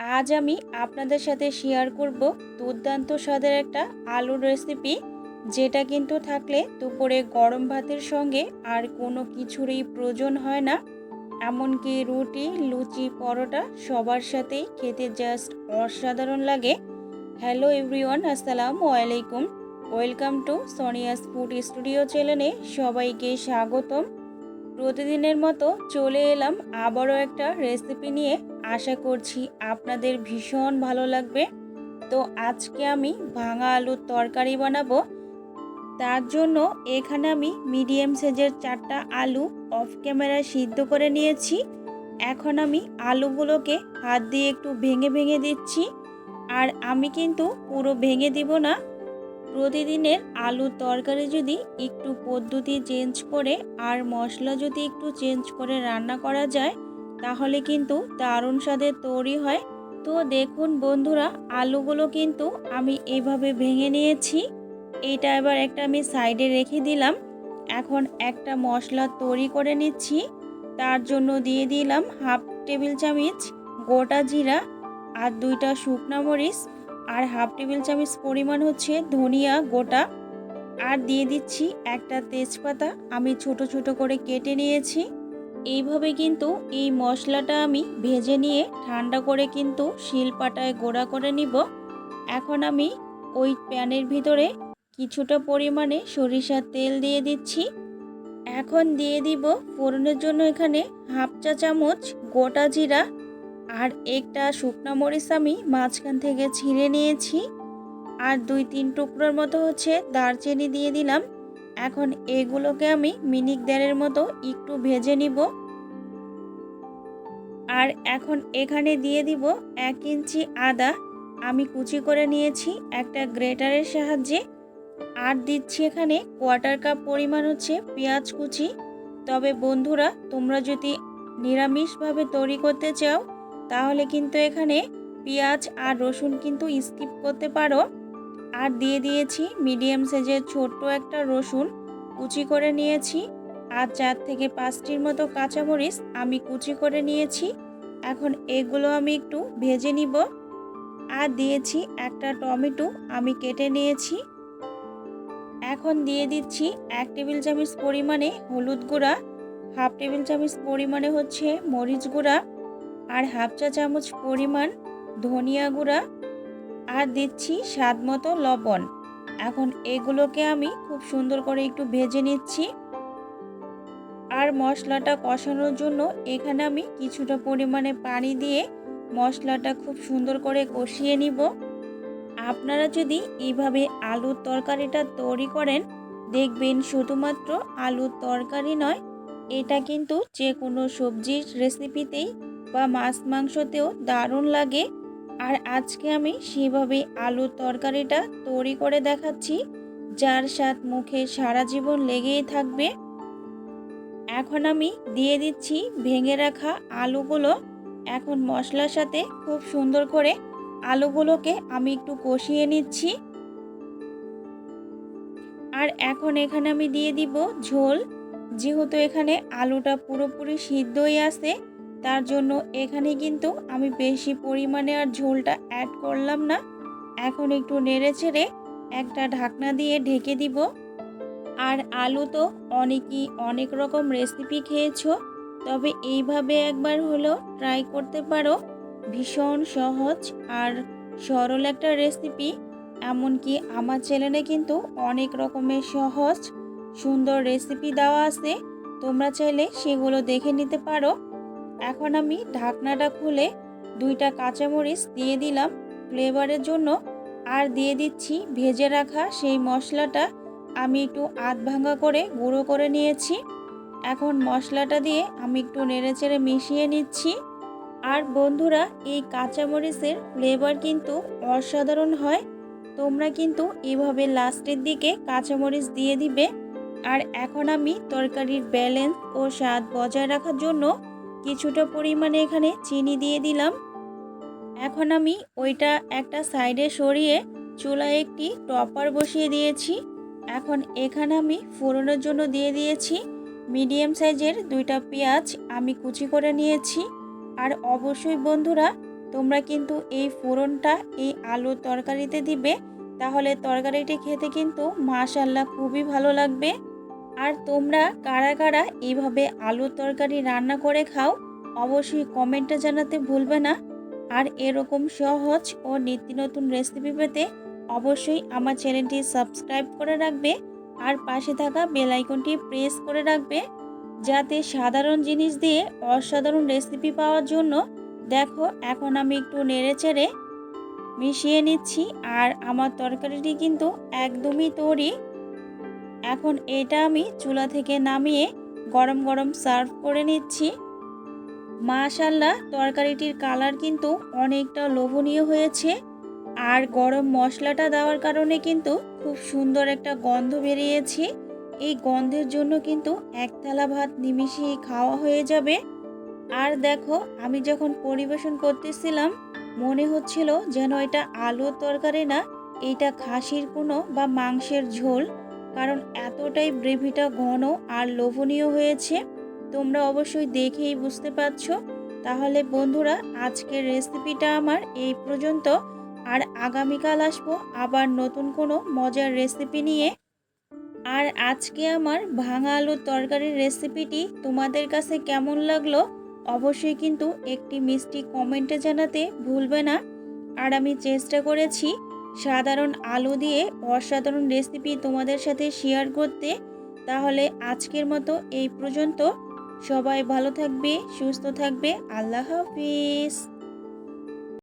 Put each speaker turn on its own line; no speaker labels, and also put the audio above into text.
আজ আমি আপনাদের সাথে শেয়ার করব দুর্দান্ত স্বাদের একটা আলুর রেসিপি, যেটা কিন্তু থাকলে দুপুরে গরম ভাতের সঙ্গে আর কোনো কিছুরই প্রয়োজন হয় না। এমনকি রুটি, লুচি, পরোটা সবার সাথেই খেতে জাস্ট অসাধারণ লাগে। হ্যালো এভরিওয়ান, আসসালামু আলাইকুম। Welcome to Sonia's food studio চ্যানেলে সবাইকে স্বাগতম। প্রতিদিনের মতো চলে এলাম আবারও একটা রেসিপি নিয়ে। আশা করছি আপনাদের ভীষণ ভালো লাগবে। তো আজকে আমি ভাঙা আলুর তরকারি বানাবো। তার জন্য এখানে আমি মিডিয়াম সাইজের 4টা আলু অফ ক্যামেরা সিদ্ধ করে নিয়েছি। এখন আমি আলুগুলোকে হাত দিয়ে একটু ভেঙে ভেঙে দিচ্ছি। আর আমি কিন্তু পুরো ভেঙে দিব না। প্রতিদিনের আলুর তরকারি যদি একটু পদ্ধতি চেঞ্জ করে আর মশলা যদি একটু চেঞ্জ করে রান্না করা যায়, তাহলে কিন্তু দারুণ স্বাদের তৈরি হয়। তো দেখুন বন্ধুরা, আলুগুলো কিন্তু আমি এইভাবে ভেঙে নিয়েছি। এইটা এবার একটা আমি সাইডে রেখে দিলাম। এখন একটা মশলা তৈরি করে নিচ্ছি। তার জন্য দিয়ে দিলাম হাফ টেবিল চামচ গোটা জিরা আর 2টা শুকনো মরিচ আর হাফ টেবিল চামচ পরিমাণ হচ্ছে ধনিয়া গোটা, আর দিয়ে দিচ্ছি একটা তেজপাতা আমি ছোট ছোট করে কেটে নিয়েছি। এইভাবে কিন্তু এই মশলাটা আমি ভেজে নিয়ে ঠান্ডা করে কিন্তু শিলপাটায় গুঁড়া করে নিব। এখন আমি ওই প্যানের ভিতরে কিছুটা পরিমাণে সরিষার তেল দিয়ে দিচ্ছি। এখন দিয়ে দিব ফোড়নের জন্য এখানে হাফ চা চামচ গোটা জিরা আর একটা শুকনো মরিচ আমি মাঝখান থেকে ছিঁড়ে নিয়েছি, আর 2-3 টুকরোর মতো হচ্ছে দারচিনি দিয়ে দিলাম। এখন এগুলোকে আমি মিনিট দেড়ের মতো একটু ভেজে নিব। আর এখন এখানে দিয়ে দিব 1 ইঞ্চি আদা আমি কুচি করে নিয়েছি একটা গ্রেটারের সাহায্যে। আর দিচ্ছি এখানে 1/4 কাপ পরিমাণ হচ্ছে পেঁয়াজ কুচি। তবে বন্ধুরা, তোমরা যদি নিরামিষভাবে তৈরি করতে চাও, তাহলে কিন্তু এখানে পেঁয়াজ আর রসুন কিন্তু স্কিপ করতে পারো। আর দিয়ে দিয়েছি মিডিয়াম সাইজের ছোট্ট একটা রসুন কুচি করে নিয়েছি, আর 4 থেকে 5টির মতো কাঁচামরিচ আমি কুচি করে নিয়েছি। এখন এগুলো আমি একটু ভেজে নিব। আর দিয়েছি একটা টমেটো আমি কেটে নিয়েছি। এখন দিয়ে দিচ্ছি 1 টেবিল চামচ পরিমাণে হলুদ গুঁড়া, হাফ টেবিল চামচ পরিমাণে হচ্ছে মরিচ গুঁড়া আর হাফ চা চামচ পরিমাণ ধনিয়া গুঁড়া, আর দিচ্ছি স্বাদ মতো লবণ। এখন এগুলোকে আমি খুব সুন্দর করে একটু ভেজে নিচ্ছি। আর মশলাটা কষানোর জন্য এখানে আমি কিছুটা পরিমাণে পানি দিয়ে মশলাটা খুব সুন্দর করে কষিয়ে নিব। আপনারা যদি এইভাবে আলুর তরকারিটা তৈরি করেন, দেখবেন শুধুমাত্র আলুর তরকারি নয়, এটা কিন্তু যে কোনো সবজির রেসিপিতেই বা মাছ মাংসতেও দারুণ লাগে। আর আজকে আমি সেভাবে আলুর তরকারিটা তৈরি করে দেখাচ্ছি, যার স্বাদ মুখে সারা জীবন লেগেই থাকবে। এখন আমি দিয়ে দিচ্ছি ভেঙে রাখা আলুগুলো। এখন মশলার সাথে খুব সুন্দর করে আলুগুলোকে আমি একটু কষিয়ে নিচ্ছি। আর এখন এখানে আমি দিয়ে দিব ঝোল। যেহেতু এখানে আলুটা পুরোপুরি সিদ্ধই আছে, তার জন্য এখানে কিন্তু আমি বেশি পরিমাণে আর ঝোলটা অ্যাড করলাম না। এখন একটু নেড়ে চেড়ে একটা ঢাকনা দিয়ে ঢেকে দিব। আর আলু তো অনেকেই অনেক রকম রেসিপি খেয়েছো, তবে এইভাবে একবার হলেও ট্রাই করতে পারো। ভীষণ সহজ আর সরল একটা রেসিপি। এমনকি আমার চ্যানেলে কিন্তু অনেক রকমের সহজ সুন্দর রেসিপি দেওয়া আছে, তোমরা চাইলে সেগুলো দেখে নিতে পারো। এখন আমি ঢাকনাটা খুলে 2টা কাঁচামরিচ দিয়ে দিলাম ফ্লেভারের জন্য, আর দিয়ে দিচ্ছি ভেজে রাখা সেই মশলাটা আমি একটু আধ ভাঙা করে গুঁড়ো করে নিয়েছি। এখন মশলাটা দিয়ে আমি একটু নেড়েচেড়ে মিশিয়ে নিচ্ছি। আর বন্ধুরা, এই কাঁচামরিচের ফ্লেভার কিন্তু অসাধারণ হয়। তোমরা কিন্তু এভাবে লাস্টের দিকে কাঁচামরিচ দিয়ে দিবে। আর এখন আমি তরকারির ব্যালেন্স ও স্বাদ বজায় রাখার জন্য কিছুটা পরিমাণে এখানে চিনি দিয়ে দিলাম। এখন আমি ওইটা একটা সাইডে সরিয়ে চুলায় একটি টপার বসিয়ে দিয়েছি। এখন এখানে আমি ফোড়নের জন্য দিয়ে দিয়েছি মিডিয়াম সাইজের 2টা পেঁয়াজ আমি কুচি করে নিয়েছি। আর অবশ্যই বন্ধুরা, তোমরা কিন্তু এই ফোড়নটা এই আলুর তরকারিতে দিবে, তাহলে তরকারিটি খেতে কিন্তু মাশাআল্লাহ খুবই ভালো লাগবে। আর তোমরা কারা কারা এইভাবে আলুর তরকারি রান্না করে খাও অবশ্যই কমেন্টে জানাতে ভুলবে না। আর এরকম সহজ ও নিত্য নতুন রেসিপি পেতে অবশ্যই আমার চ্যানেলটি সাবস্ক্রাইব করে রাখবে আর পাশে থাকা বেল আইকনটি প্রেস করে রাখবে, যাতে সাধারণ জিনিস দিয়ে অসাধারণ রেসিপি পাওয়ার জন্য। দেখো এখন আমি একটু নেড়েচেড়ে মিশিয়ে নিচ্ছি আর আমার তরকারিটি কিন্তু একদমই তৈরি। এখন এটা আমি চুলা থেকে নামিয়ে গরম গরম সার্ভ করে নিচ্ছি। মাশাআল্লাহ তরকারিটির কালার কিন্তু অনেকটা লোভনীয় হয়েছে আর গরম মশলাটা দেওয়ার কারণে কিন্তু খুব সুন্দর একটা গন্ধ বেরিয়েছে। এই গন্ধের জন্য কিন্তু এক থালা ভাত নিমিষেই খাওয়া হয়ে যাবে। আর দেখো আমি যখন পরিবেশন করতেছিলাম মনে হচ্ছিল যেন এটা আলুর তরকারি না, এইটা খাসির কোনো বা মাংসের ঝোল, কারণ এতটাই গ্রেভিটা ঘন আর লোভনীয় হয়েছে। তোমরা অবশ্যই দেখেই বুঝতে পারছো। তাহলে বন্ধুরা আজকের রেসিপিটা আমার এই পর্যন্ত, আর আগামীকাল আসবো আবার নতুন কোনো মজার রেসিপি নিয়ে। আর আজকে আমার ভাঙা আলুর তরকারির রেসিপিটি তোমাদের কাছে কেমন লাগলো অবশ্যই কিন্তু একটি মিষ্টি কমেন্টে জানাতে ভুলবে না। আর আমি চেষ্টা করেছি সাধারণ আলু দিয়ে অসাধারণ রেসিপি তোমাদের সাথে শেয়ার করতে। তাহলে আজকের মতো এই পর্যন্ত। সবাই ভালো থাকবে, সুস্থ থাকবে। আল্লাহ হাফিজ।